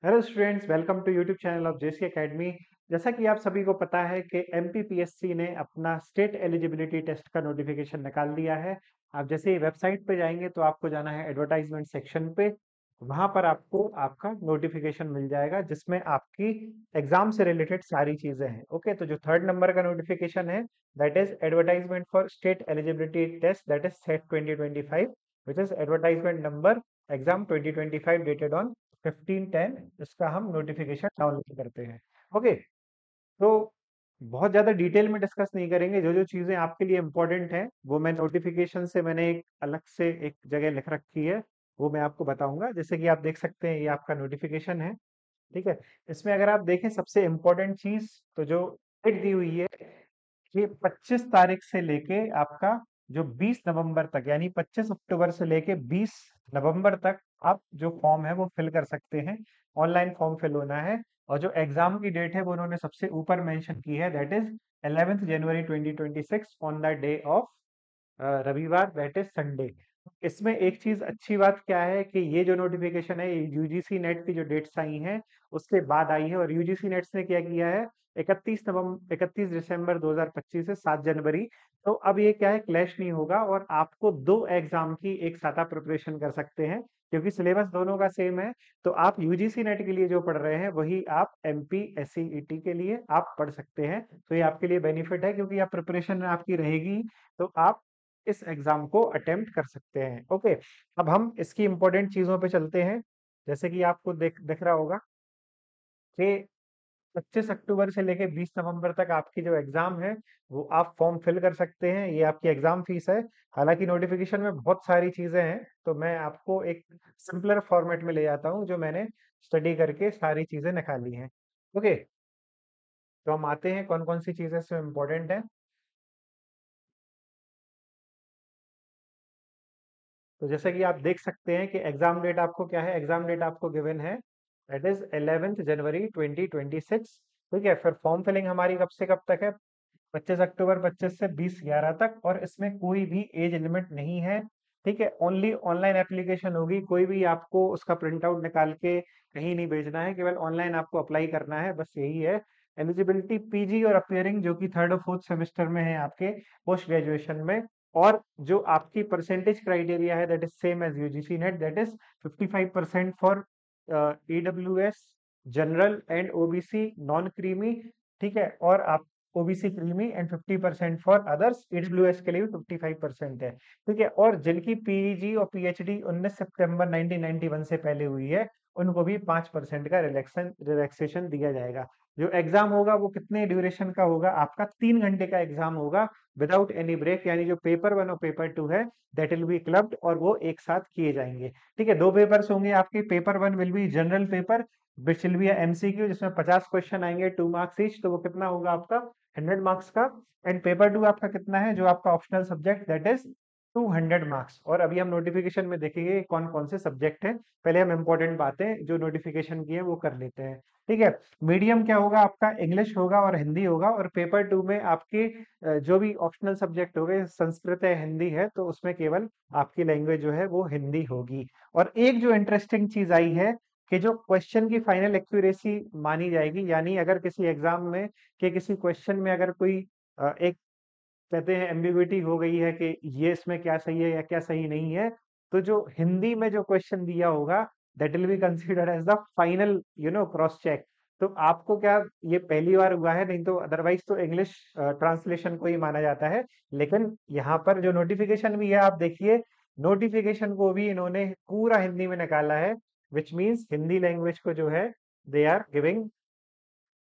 Hello students, welcome to YouTube channel of JC Academy. जैसा कि आप सभी को पता है कि एमपीपीएससी ने अपना स्टेट एलिजिबिलिटी टेस्ट का नोटिफिकेशन निकाल दिया है। आप जैसे ही वेबसाइट पे जाएंगे तो आपको जाना है एडवर्टाइजमेंट सेक्शन पे। वहां पर आपको आपका नोटिफिकेशन मिल जाएगा जिसमें आपकी एग्जाम से रिलेटेड सारी चीजें हैं। ओके, तो जो थर्ड नंबर का नोटिफिकेशन है that is advertisement for state eligibility test that is SET 2025, which is advertisement number exam 2025 dated on 15/10। इसका हम नोटिफिकेशन डाउनलोड करते हैं। ओके, तो बहुत ज़्यादा डिटेल में डिस्कस नहीं करेंगे। जो जो चीज़ें आपके लिए इंपॉर्टेंट हैं वो मैं नोटिफिकेशन से मैंने एक अलग से एक जगह लिख रखी है, वो मैं आपको बताऊंगा। जैसे कि आप देख सकते हैं ये आपका नोटिफिकेशन है। ठीक है, इसमें अगर आप देखें सबसे इम्पोर्टेंट चीज़ तो जो डेट दी हुई है ये 25 तारीख से लेके आपका जो 20 नवंबर तक, यानी 25 अक्टूबर से लेके 20 नवंबर तक आप जो फॉर्म है वो फिल कर सकते हैं। ऑनलाइन फॉर्म फिल होना है। और जो एग्जाम की डेट है वो उन्होंने सबसे ऊपर मेंशन की है, that is 11 January 2026 on the day of रविवार, दैट इज संडे। इसमें एक चीज अच्छी बात क्या है कि ये जो नोटिफिकेशन है ये यूजीसी नेट की जो डेट्स आई हैं उसके बाद आई है। और यूजीसी नेट्स ने क्या किया है, 31 दिसंबर 2025 से 7 जनवरी। तो अब ये क्या है, क्लैश नहीं होगा और आपको दो एग्जाम की एक साथ आप प्रिपरेशन कर सकते हैं क्योंकि सिलेबस दोनों का सेम है। तो आप यूजीसी नेट के लिए जो पढ़ रहे हैं वही आप एमपी एससीईटी के लिए आप पढ़ सकते हैं। तो ये आपके लिए बेनिफिट है क्योंकि आप प्रिपरेशन में आपकी रहेगी तो आप इस एग्जाम को अटेम्प्ट कर सकते हैं। ओके, अब हम इसकी इंपॉर्टेंट चीजों पे चलते हैं। जैसे कि आपको दिख रहा होगा कि 25 अक्टूबर से लेके 20 नवंबर तक आपकी जो एग्जाम है वो आप फॉर्म फिल कर सकते हैं। ये आपकी एग्जाम फीस है। हालांकि नोटिफिकेशन में बहुत सारी चीजें हैं तो मैं आपको एक सिंपलर फॉर्मेट में ले जाता हूँ जो मैंने स्टडी करके सारी चीजें निकाली हैं। ओके, तो हम आते हैं कौन कौन सी चीजें इसमें इम्पोर्टेंट है। तो जैसे कि आप देख सकते हैं कि एग्जाम डेट आपको क्या है, एग्जाम डेट आपको गिवन है दैट इज 11 जनवरी 2026। ठीक है, फिर फॉर्म फिलिंग हमारी कब से कब तक है, 25 अक्टूबर 25 से 20/11 तक। और इसमें कोई भी एज लिमिट नहीं है। ठीक है, ओनली ऑनलाइन एप्लीकेशन होगी। कोई भी आपको उसका प्रिंट आउट निकाल के कहीं नहीं भेजना है, केवल ऑनलाइन आपको अप्लाई करना है, बस यही है। एलिजिबिलिटी पीजी और अपियरिंग जो कि थर्ड और फोर्थ सेमेस्टर में है आपके पोस्ट ग्रेजुएशन में। और जो आपकी परसेंटेज क्राइटेरिया है that is same as UGC NET, that is 55% for EWS, general and OBC non creamy. ठीक है, और आप OBC creamy and 50% for others. EWS के लिए भी 55% है। ठीक है, और जिनकी पीजी और पीएचडी 19 सितंबर 1991 से पहले हुई है उनको भी 5% का रिलैक्सेशन दिया जाएगा। जो एग्जाम होगा वो कितने ड्यूरेशन का होगा, आपका 3 घंटे का एग्जाम होगा विदाउट एनी ब्रेक। यानी जो पेपर 1 और पेपर 2 है दैट विल बी क्लब्ड और वो एक साथ किए जाएंगे। ठीक है, दो पेपर्स होंगे आपके। Paper 1 will be general paper which will be MCQ जिसमें 50 क्वेश्चन आएंगे, 2 मार्क्स ईच, तो वो कितना होगा आपका 100 मार्क्स का। एंड पेपर 2 आपका कितना है, जो आपका optional subject that is 200 marks. और अभी हम नोटिफिकेशन में देखेंगे कौन कौन से सब्जेक्ट हैं। पहले हम इंपॉर्टेंट बातें जो नोटिफिकेशन की है वो कर लेते हैं। ठीक है, मीडियम क्या होगा आपका, इंग्लिश होगा और हिंदी होगा। और पेपर 2 में आपके जो भी ऑप्शनल सब्जेक्ट हो गए, संस्कृत है, हिंदी है, तो उसमें केवल आपकी लैंग्वेज जो है वो हिंदी होगी। और एक जो इंटरेस्टिंग चीज आई है कि जो क्वेश्चन की फाइनल एक्यूरेसी मानी जाएगी, यानी अगर किसी एग्जाम में कि किसी क्वेश्चन में अगर कोई एक कहते हैं एम्बिग्विटी हो गई है कि ये इसमें क्या सही है या क्या सही नहीं है, तो जो हिंदी में जो क्वेश्चन दिया होगा that will be considered as the final cross check. तो आपको क्या, ये पहली बार हुआ है, नहीं तो अदरवाइज तो इंग्लिश ट्रांसलेशन को ही माना जाता है। लेकिन यहाँ पर जो नोटिफिकेशन भी है आप देखिए, नोटिफिकेशन को भी इन्होंने पूरा हिंदी में निकाला है, विच मीन्स हिंदी लैंग्वेज को जो है दे आर गिविंग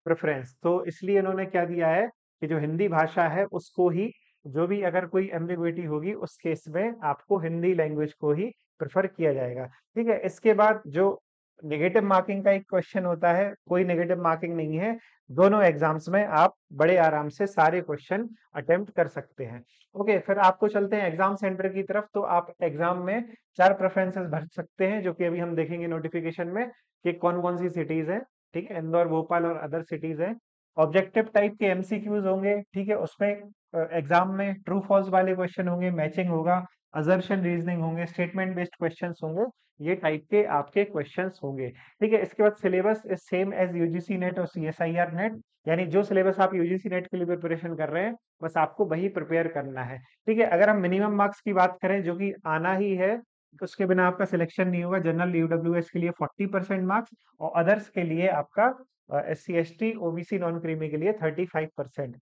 प्रेफरेंस। तो इसलिए इन्होंने क्या दिया है कि जो हिंदी भाषा है उसको ही, जो भी अगर कोई एम्बिग्विटी होगी उस केस में आपको हिंदी लैंग्वेज को ही प्रेफर किया जाएगा। ठीक है, इसके बाद जो नेगेटिव मार्किंग का एक क्वेश्चन होता है, कोई नेगेटिव मार्किंग नहीं है। दोनों एग्जाम्स में आप बड़े आराम से सारे क्वेश्चन अटेम्प्ट कर सकते हैं। ओके, फिर आपको चलते हैं एग्जाम सेंटर की तरफ। तो आप एग्जाम में 4 प्रेफरेंसेस भर सकते हैं जो कि अभी हम देखेंगे नोटिफिकेशन में कि कौन कौन सी सिटीज हैं। ठीक है, इंदौर, भोपाल और अदर सिटीज हैं। ऑब्जेक्टिव टाइप के एमसीक्यूज होंगे। ठीक है, उसमें एग्जाम में ट्रू फॉल्स वाले क्वेश्चन होंगे, मैचिंग होगा। असर्शन रीजनिंग होंगे, स्टेटमेंट बेस्ड क्वेश्चंस होंगे, ये टाइप के आपके क्वेश्चंस होंगे। ठीक है, इसके बाद syllabus is same as UGC NET और सीएसआईआर नेट, यानी जो सिलेबस आप यूजीसी नेट के लिए प्रिपरेशन कर रहे हैं बस आपको वही प्रिपेयर करना है। ठीक है, अगर हम मिनिमम मार्क्स की बात करें जो कि आना ही है, तो उसके बिना आपका सिलेक्शन नहीं होगा। जनरल ईडब्ल्यूएस के लिए 40% मार्क्स और अदर्स के लिए आपका SC ST OBC non creamy के लिए 35%।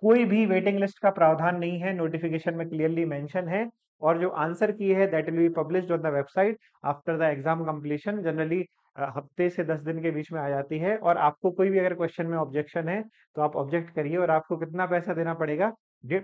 कोई भी वेटिंग लिस्ट का प्रावधान नहीं है, नोटिफिकेशन में क्लियरली मेंशन है। और जो आंसर की है that will be published on the website after the exam completion. Generally हफ्ते से 10 दिन के बीच में आ जाती है। और आपको कोई भी अगर क्वेश्चन में ऑब्जेक्शन है तो आप ऑब्जेक्ट करिए, और आपको कितना पैसा देना पड़ेगा,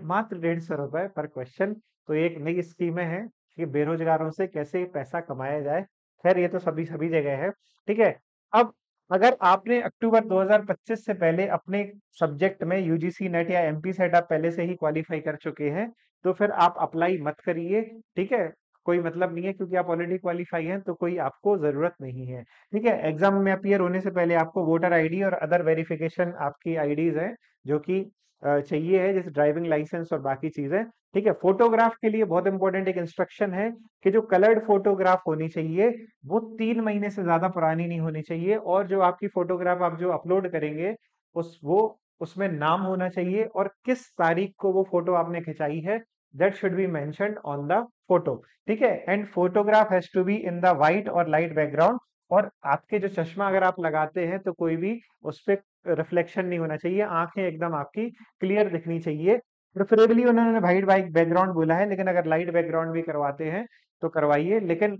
मात्र 150 रुपए पर क्वेश्चन। तो ये एक नई स्कीमें हैं कि बेरोजगारों से कैसे पैसा कमाया जाए। खैर ये तो सभी सभी जगह है। ठीक है, अब अगर आपने अक्टूबर 2025 से पहले अपने सब्जेक्ट में यूजीसी नेट या एमपी सेट आप पहले से ही क्वालिफाई कर चुके हैं, तो फिर आप अप्लाई मत करिए। ठीक है, कोई मतलब नहीं है, क्योंकि आप ऑलरेडी क्वालिफाई हैं तो कोई आपको जरूरत नहीं है। ठीक है, एग्जाम में अपीयर होने से पहले आपको वोटर आईडी और अदर वेरिफिकेशन आपकी आईडीज हैं जो कि चाहिए है, जैसे ड्राइविंग लाइसेंस और बाकी चीजें। ठीक है, फोटोग्राफ के लिए बहुत इंपॉर्टेंट एक इंस्ट्रक्शन है कि जो कलर्ड फोटोग्राफ होनी चाहिए वो 3 महीने से ज्यादा पुरानी नहीं होनी चाहिए, और जो आपकी फोटोग्राफ आप जो अपलोड करेंगे उसमें नाम होना चाहिए और किस तारीख को वो फोटो आपने खिंचाई है, that should be mentioned on the photo. ठीक है, and photograph has to be in the white or light background. और आपके जो चश्मा अगर आप लगाते हैं तो कोई भी उस पे रिफ्लेक्शन नहीं होना चाहिए, आंखें एकदम आपकी क्लियर दिखनी चाहिए। प्रेफरेबली उन्होंने वाइट वाइट बैकग्राउंड बोला है, लेकिन अगर लाइट बैकग्राउंड भी करवाते हैं तो करवाइए, लेकिन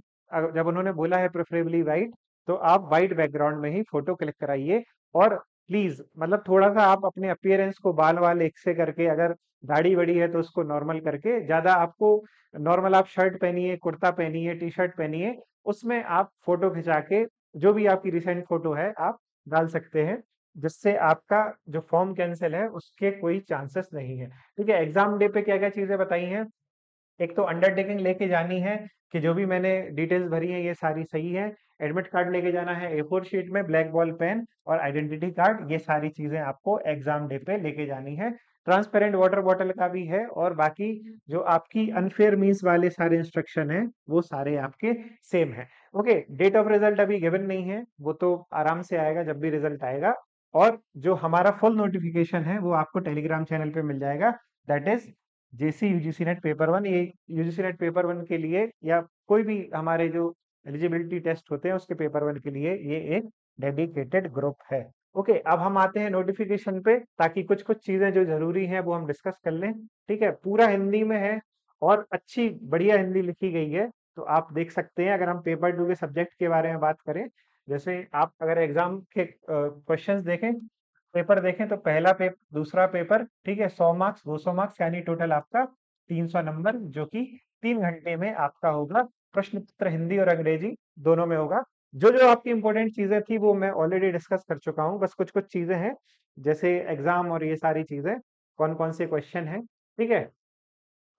जब उन्होंने बोला है प्रेफरेबली वाइट, तो आप वाइट बैकग्राउंड में ही फोटो क्लिक कराइए। और प्लीज मतलब थोड़ा सा आप अपने अपीयरेंस को बाल वाल एक से करके, अगर दाढ़ी बड़ी है तो उसको नॉर्मल करके, ज्यादा आपको नॉर्मल आप शर्ट पहनिए, कुर्ता पहनिए, टी शर्ट पहनिए, उसमें आप फोटो खिंचा के जो भी आपकी रिसेंट फोटो है आप डाल सकते हैं, जिससे आपका जो फॉर्म कैंसिल है उसके कोई चांसेस नहीं है। ठीक है, एग्जाम डे पे क्या क्या चीजें बताई हैं, एक तो अंडरटेकिंग लेके जानी है कि जो भी मैंने डिटेल्स भरी है ये सारी सही है। एडमिट कार्ड लेके जाना है A4 शीट में, ब्लैक बॉल पेन और आइडेंटिटी कार्ड, ये सारी चीजें आपको एग्जाम डे पे लेके जानी है। ट्रांसपेरेंट वाटर बॉटल का भी है, और बाकी जो आपकी अनफेयर मीन्स वाले सारे इंस्ट्रक्शन हैं वो सारे आपके सेम है। ओके, डेट ऑफ रिजल्ट अभी गिवन नहीं है, वो तो आराम से आएगा जब भी रिजल्ट आएगा। और जो हमारा फुल नोटिफिकेशन है वो आपको टेलीग्राम चैनल पे मिल जाएगा, that is JC UGC NET paper one. ये यूजीसी नेट पेपर वन के लिए या कोई भी हमारे जो एलिजिबिलिटी टेस्ट होते हैं उसके पेपर वन के लिए ये एक डेडिकेटेड ग्रुप है। ओके, अब हम आते हैं नोटिफिकेशन पे, ताकि कुछ कुछ चीजें जो जरूरी हैं वो हम डिस्कस कर लें। ठीक है, पूरा हिंदी में है और अच्छी बढ़िया हिंदी लिखी गई है, तो आप देख सकते हैं। अगर हम पेपर टू के सब्जेक्ट के बारे में बात करें, जैसे आप अगर एग्जाम के क्वेश्चंस देखें, पेपर देखें, तो पहला पेपर, दूसरा पेपर, ठीक है, 100 मार्क्स 200 मार्क्स, यानी टोटल आपका 300 नंबर, जो कि 3 घंटे में आपका होगा। प्रश्न पत्र हिंदी और अंग्रेजी दोनों में होगा। जो जो आपकी इंपॉर्टेंट चीजें थी वो मैं ऑलरेडी डिस्कस कर चुका हूँ, बस कुछ कुछ चीजें हैं जैसे एग्जाम और ये सारी चीजें, कौन कौन से क्वेश्चन हैं। ठीक है,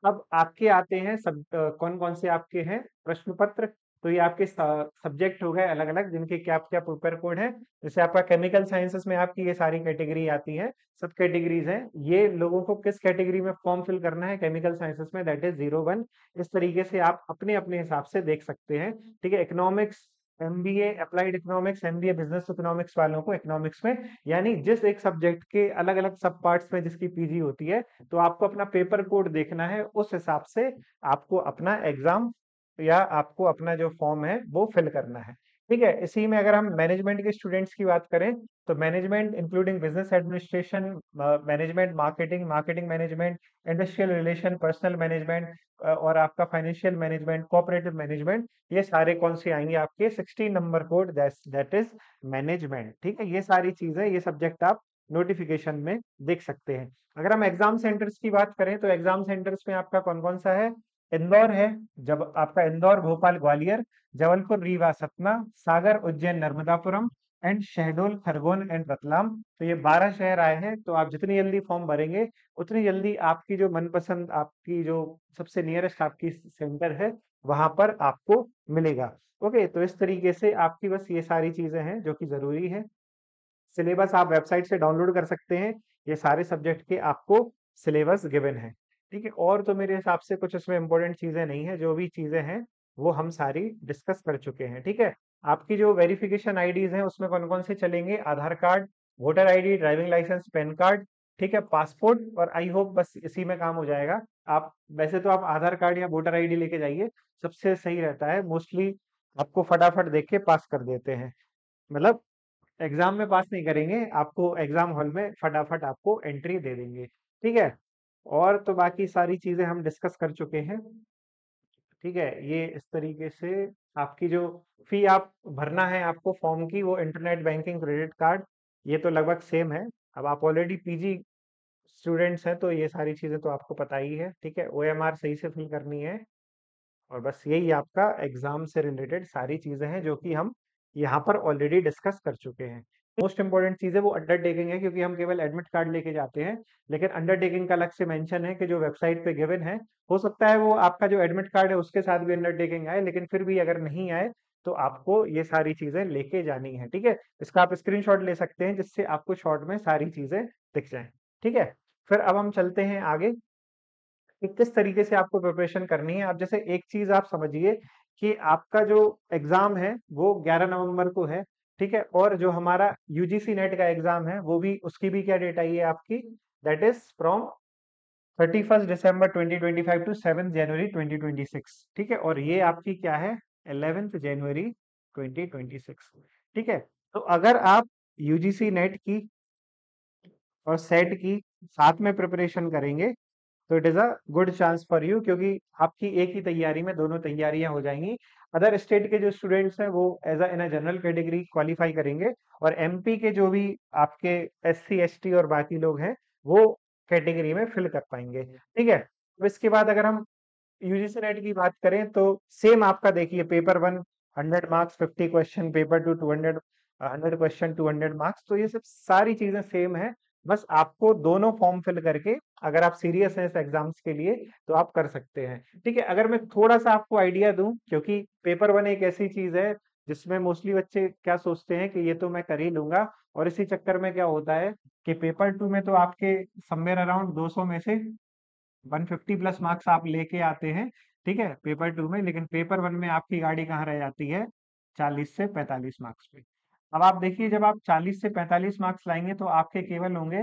अब आपके आते हैं सब कौन कौन से आपके हैं प्रश्न पत्र। तो ये आपके सब्जेक्ट हो गए अलग अलग, जिनके क्या क्या पेपर कोड है। जैसे आपका केमिकल साइंसेस में आपकी ये सारी कैटेगरी आती है, सब कैटेगरीज हैं। ये लोगों को किस कैटेगरी में फॉर्म फिल करना है केमिकल साइंसेस में, दैट इज 01। इस तरीके से आप अपने अपने हिसाब से देख सकते हैं। ठीक है, economics, MBA applied economics, MBA business economics वालों को इकोनॉमिक्स में, यानी जिस एक सब्जेक्ट के अलग अलग सब पार्ट्स में जिसकी पीजी होती है, तो आपको अपना पेपर कोड देखना है, उस हिसाब से आपको अपना एग्जाम या आपको अपना जो फॉर्म है वो फिल करना है। ठीक है, इसी में अगर हम मैनेजमेंट के स्टूडेंट्स की बात करें, तो management including business administration, management, marketing, marketing management, industrial relation, personal management और आपका फाइनेंशियल मैनेजमेंट, कोऑपरेटिव मैनेजमेंट, ये सारे कौन से आएंगे आपके 16 number code, that is management. ठीक है, ये सारी चीजें, ये सब्जेक्ट आप नोटिफिकेशन में देख सकते हैं। अगर हम एग्जाम सेंटर्स की बात करें, तो एग्जाम सेंटर्स में आपका कौन कौन सा है, इंदौर है, जब आपका इंदौर, भोपाल, ग्वालियर, जबलपुर, रीवा, सतना, सागर, उज्जैन, नर्मदापुरम एंड शहडोल, खरगोन एंड रतलाम। तो ये 12 शहर आए हैं। तो आप जितनी जल्दी फॉर्म भरेंगे उतनी जल्दी आपकी जो मनपसंद, आपकी जो सबसे नियरेस्ट आपकी सेंटर है वहां पर आपको मिलेगा। ओके, तो इस तरीके से आपकी बस ये सारी चीजें हैं जो कि जरूरी है। सिलेबस आप वेबसाइट से डाउनलोड कर सकते हैं, ये सारे सब्जेक्ट के आपको सिलेबस गिवन है। ठीक है, और तो मेरे हिसाब से कुछ इसमें इंपॉर्टेंट चीजें नहीं है, जो भी चीजें हैं वो हम सारी डिस्कस कर चुके हैं। ठीक है, आपकी जो वेरिफिकेशन आईडीज हैं उसमें कौन कौन से चलेंगे, Aadhaar card, voter ID, driving licence, PAN card, ठीक है, पासपोर्ट, और आई होप बस इसी में काम हो जाएगा। आप वैसे तो आप आधार कार्ड या वोटर आईडी लेके जाइए, सबसे सही रहता है, मोस्टली आपको फटाफट देख के पास कर देते हैं। मतलब एग्जाम में पास नहीं करेंगे आपको, एग्जाम हॉल में फटाफट आपको एंट्री दे देंगे। ठीक है, और तो बाकी सारी चीजें हम डिस्कस कर चुके हैं। ठीक है, ये इस तरीके से आपकी जो फी आप भरना है आपको फॉर्म की, वो इंटरनेट बैंकिंग, क्रेडिट कार्ड, ये तो लगभग सेम है। अब आप ऑलरेडी पीजी स्टूडेंट्स हैं तो ये सारी चीजें तो आपको पता ही है। ठीक है, ओएमआर सही से फिल करनी है, और बस यही आपका एग्जाम से रिलेटेड सारी चीजें हैं जो कि हम यहाँ पर ऑलरेडी डिस्कस कर चुके हैं। मोस्ट इंपॉर्टेंट चीज है वो अंडरटेकिंग है, क्योंकि हम केवल एडमिट कार्ड लेके जाते हैं, लेकिन अंडरटेकिंग का अलग से मेंशन है कि जो वेबसाइट पे गिवन है, हो सकता है वो आपका जो एडमिट कार्ड है उसके साथ भी अंडरटेकिंग आए, लेकिन फिर भी अगर नहीं आए तो आपको ये सारी चीजें लेके जानी है। ठीक है, इसका आप स्क्रीनशॉट ले सकते हैं जिससे आपको शॉर्ट में सारी चीजें दिख जाएं। ठीक है, फिर अब हम चलते हैं आगे कि किस तरीके से आपको प्रिपरेशन करनी है। आप जैसे एक चीज आप समझिए कि आपका जो एग्जाम है वो 11 नवंबर को है। ठीक है, और जो हमारा यूजीसी नेट का एग्जाम है वो भी, उसकी भी क्या डेट आई है आपकी, that is from 31 December 2025 to 7 January 2026। ठीक है, और ये आपकी क्या है, 11 जनवरी 2026। ठीक है, तो अगर आप यूजीसी नेट की और सेट की साथ में प्रिपरेशन करेंगे तो it is a good chance for you, क्योंकि आपकी एक ही तैयारी में दोनों तैयारियां हो जाएंगी। अदर स्टेट के जो स्टूडेंट्स हैं वो as in a general category qualify करेंगे, और एमपी के जो भी आपके एससी एसटी और बाकी लोग हैं वो कैटेगरी में फिल कर पाएंगे। ठीक है, अब इसके बाद अगर हम यूजीसी नेट की बात करें तो सेम आपका देखिए, paper one 100 marks 50 question, paper two 200, 100 question 200 marks, तो ये सब सारी चीजें सेम है। बस आपको दोनों फॉर्म फिल करके, अगर आप सीरियस हैं इस एग्जाम्स के लिए तो आप कर सकते हैं। ठीक है, अगर मैं थोड़ा सा आपको आइडिया दूं, क्योंकि पेपर वन एक ऐसी चीज है जिसमें मोस्टली बच्चे क्या सोचते हैं कि ये तो मैं कर ही लूंगा, और इसी चक्कर में क्या होता है कि पेपर टू में तो आपके समवेयर अराउंड 200 में से 150 प्लस मार्क्स आप लेके आते हैं। ठीक है, पेपर टू में, लेकिन पेपर वन में आपकी गाड़ी कहाँ रह जाती है, 40 से 45 मार्क्स पे। अब आप देखिए, जब आप 40 से 45 मार्क्स लाएंगे तो आपके केवल होंगे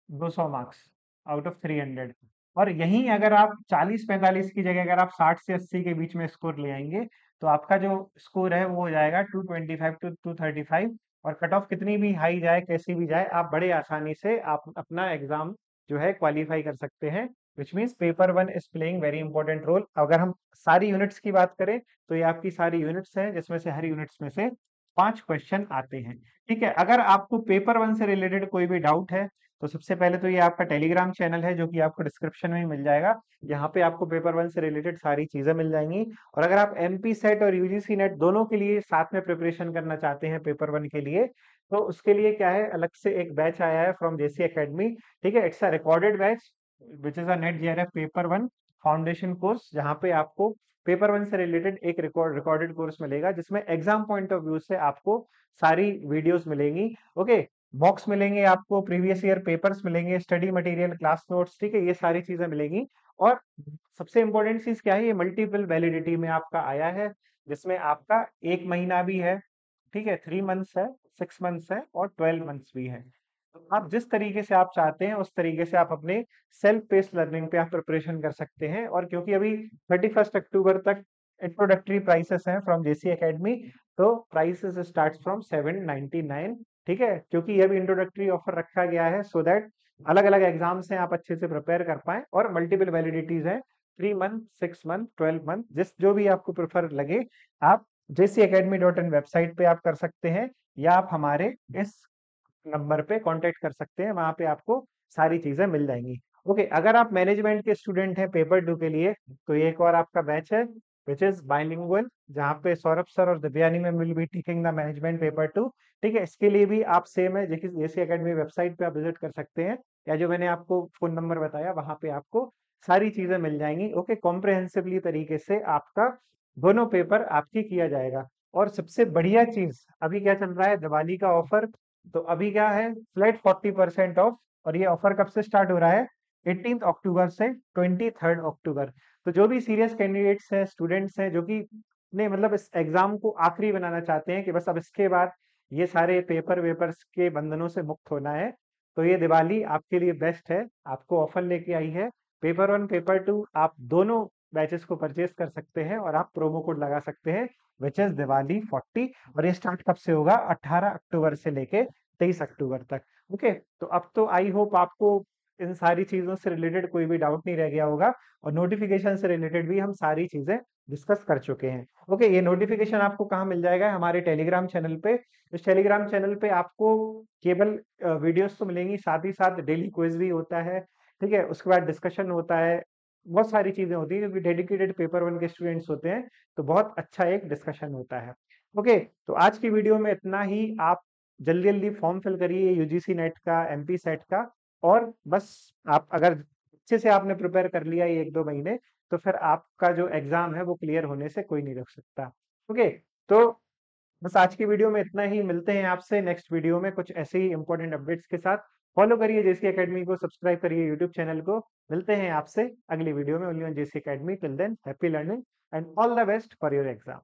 200 मार्क्स आउट ऑफ 300। और यहीं अगर आप 40-45 की जगह अगर आप 60 से 80 के बीच में स्कोर ले आएंगे तो आपका जो स्कोर है वो हो जाएगा 225 to 235, और कट ऑफ कितनी भी हाई जाए, कैसी भी जाए, आप बड़े आसानी से आप अपना एग्जाम जो है क्वालिफाई कर सकते हैं। Which means paper one is playing very important role. अगर हम सारी यूनिट्स की बात करें तो ये आपकी सारी यूनिट्स हैं, जिसमें से हर यूनिट्स में से 5 क्वेश्चन आते हैं। ठीक है, अगर आपको पेपर वन से रिलेटेड कोई भी डाउट है तो सबसे पहले तो ये आपका टेलीग्राम चैनल है जो कि आपको डिस्क्रिप्शन में ही मिल जाएगा। यहाँ पे आपको पेपर वन से रिलेटेड सारी चीजें मिल जाएंगी। और अगर आप एमपी सेट और यूजीसी नेट दोनों के लिए साथ में प्रिपरेशन करना चाहते हैं पेपर वन के लिए, तो उसके लिए क्या है, अलग से एक बैच आया है फ्रॉम जेसी एकेडमी। ठीक है, it's a recorded batch which is a net JRF paper one foundation course, जहाँ पे आपको पेपर वन से रिलेटेड एक रिकॉर्डेड कोर्स मिलेगा, जिसमें एग्जाम पॉइंट ऑफ व्यू से आपको सारी वीडियोस मिलेंगी। ओके, बॉक्स मिलेंगे आपको, प्रीवियस ईयर पेपर्स मिलेंगे, स्टडी मटेरियल, क्लास नोट्स, ठीक है, ये सारी चीजें मिलेंगी। और सबसे इंपॉर्टेंट चीज क्या है, ये मल्टीपल वैलिडिटी में आपका आया है, जिसमें आपका 1 महीना भी है, ठीक है, 3 मंथ्स है, 6 मंथ्स है, और 12 मंथ्स भी है। तो आप जिस तरीके से आप चाहते हैं उस तरीके से आप अपने सेल्फ पेस्ड लर्निंग पे आप प्रिपरेशन कर सकते हैं। और क्योंकि अभी 31 अक्टूबर तक इंट्रोडक्टरी प्राइसेस हैं फ्रॉम जेसी एकेडमी, तो प्राइसेस स्टार्ट फ्रॉम 799। ठीक है, क्योंकि ये भी इंट्रोडक्टरी ऑफर रखा गया है सो दैट अलग अलग एग्जाम्स हैं आप अच्छे से प्रिपेयर कर पाएं, और मल्टीपल वैलिडिटीज हैं, 3 मंथ, 6 मंथ, 12 मंथ, जिस जो भी आपको प्रेफर लगे आप jcacademy.in वेबसाइट पे आप कर सकते हैं, या आप हमारे इस नंबर पे कांटेक्ट कर सकते हैं, वहां पे आपको सारी चीजें मिल जाएंगी। ओके, अगर आप मैनेजमेंट के स्टूडेंट हैं पेपर टू के लिए, तो ये एक और आपका बैच है विच इज बाइलिंगुअल, जहाँ पे सौरभ सर और दिव्यानी में will be teaching the management paper two. ठीक है, इसके लिए भी आप सेम है जेसी एकेडमी वेबसाइट पे आप विजिट कर सकते हैं, या जो मैंने आपको फोन नंबर बताया वहां पे आपको सारी चीजें मिल जाएंगी। ओके, कॉम्प्रहेंसिवली तरीके से आपका दोनों पेपर आपकी किया जाएगा। और सबसे बढ़िया चीज अभी क्या चल रहा है, दिवाली का ऑफर, तो अभी क्या है, फ्लैट 40% ऑफ। और ये ऑफर कब से स्टार्ट हो रहा है, 18 अक्टूबर से 23 अक्टूबर। तो जो भी सीरियस कैंडिडेट्स हैं, स्टूडेंट्स हैं, जो कि ने मतलब इस एग्जाम को आखिरी बनाना चाहते हैं कि बस अब इसके बाद ये सारे पेपर वेपर्स के बंधनों से मुक्त होना है, तो ये दिवाली आपके लिए बेस्ट है। आपको ऑफर लेके आई है। पेपर वन पेपर टू आप दोनों बैचेस को परचेज कर सकते हैं और आप प्रोमो कोड लगा सकते हैं विच इज दिवाली 40। और ये स्टार्ट कब से होगा? 18 अक्टूबर से लेके 23 अक्टूबर तक। ओके, तो अब तो आई होप आपको इन सारी चीजों से रिलेटेड कोई भी डाउट नहीं रह गया होगा, और नोटिफिकेशन से रिलेटेड भी हम सारी चीजें डिस्कस कर चुके हैं। ओके, ये नोटिफिकेशन आपको कहाँ मिल जाएगा? हमारे टेलीग्राम चैनल पे। इस टेलीग्राम चैनल पे आपको केवल वीडियोस तो मिलेंगी, साथ ही साथ डेली क्विज भी होता है, ठीक है, उसके बाद डिस्कशन होता है, बहुत सारी चीजें होती है क्योंकि डेडिकेटेड पेपर वन के स्टूडेंट्स होते हैं, तो बहुत अच्छा एक डिस्कशन होता है। ओके, तो आज की वीडियो में इतना ही। आप जल्दी जल्दी फॉर्म फिल करिए यूजीसी नेट का, एमपी सेट का, और बस आप अगर अच्छे से आपने प्रिपेयर कर लिया ये 1-2 महीने, तो फिर आपका जो एग्जाम है वो क्लियर होने से कोई नहीं रोक सकता। ओके, तो बस आज की वीडियो में इतना ही। मिलते हैं आपसे नेक्स्ट वीडियो में कुछ ऐसे ही इंपॉर्टेंट अपडेट्स के साथ। फॉलो करिए जेसी एकेडमी को, सब्सक्राइब करिए यूट्यूब चैनल को। मिलते हैं आपसे अगली वीडियो में only on JC Academy. Till then happy learning and all the best for your exam.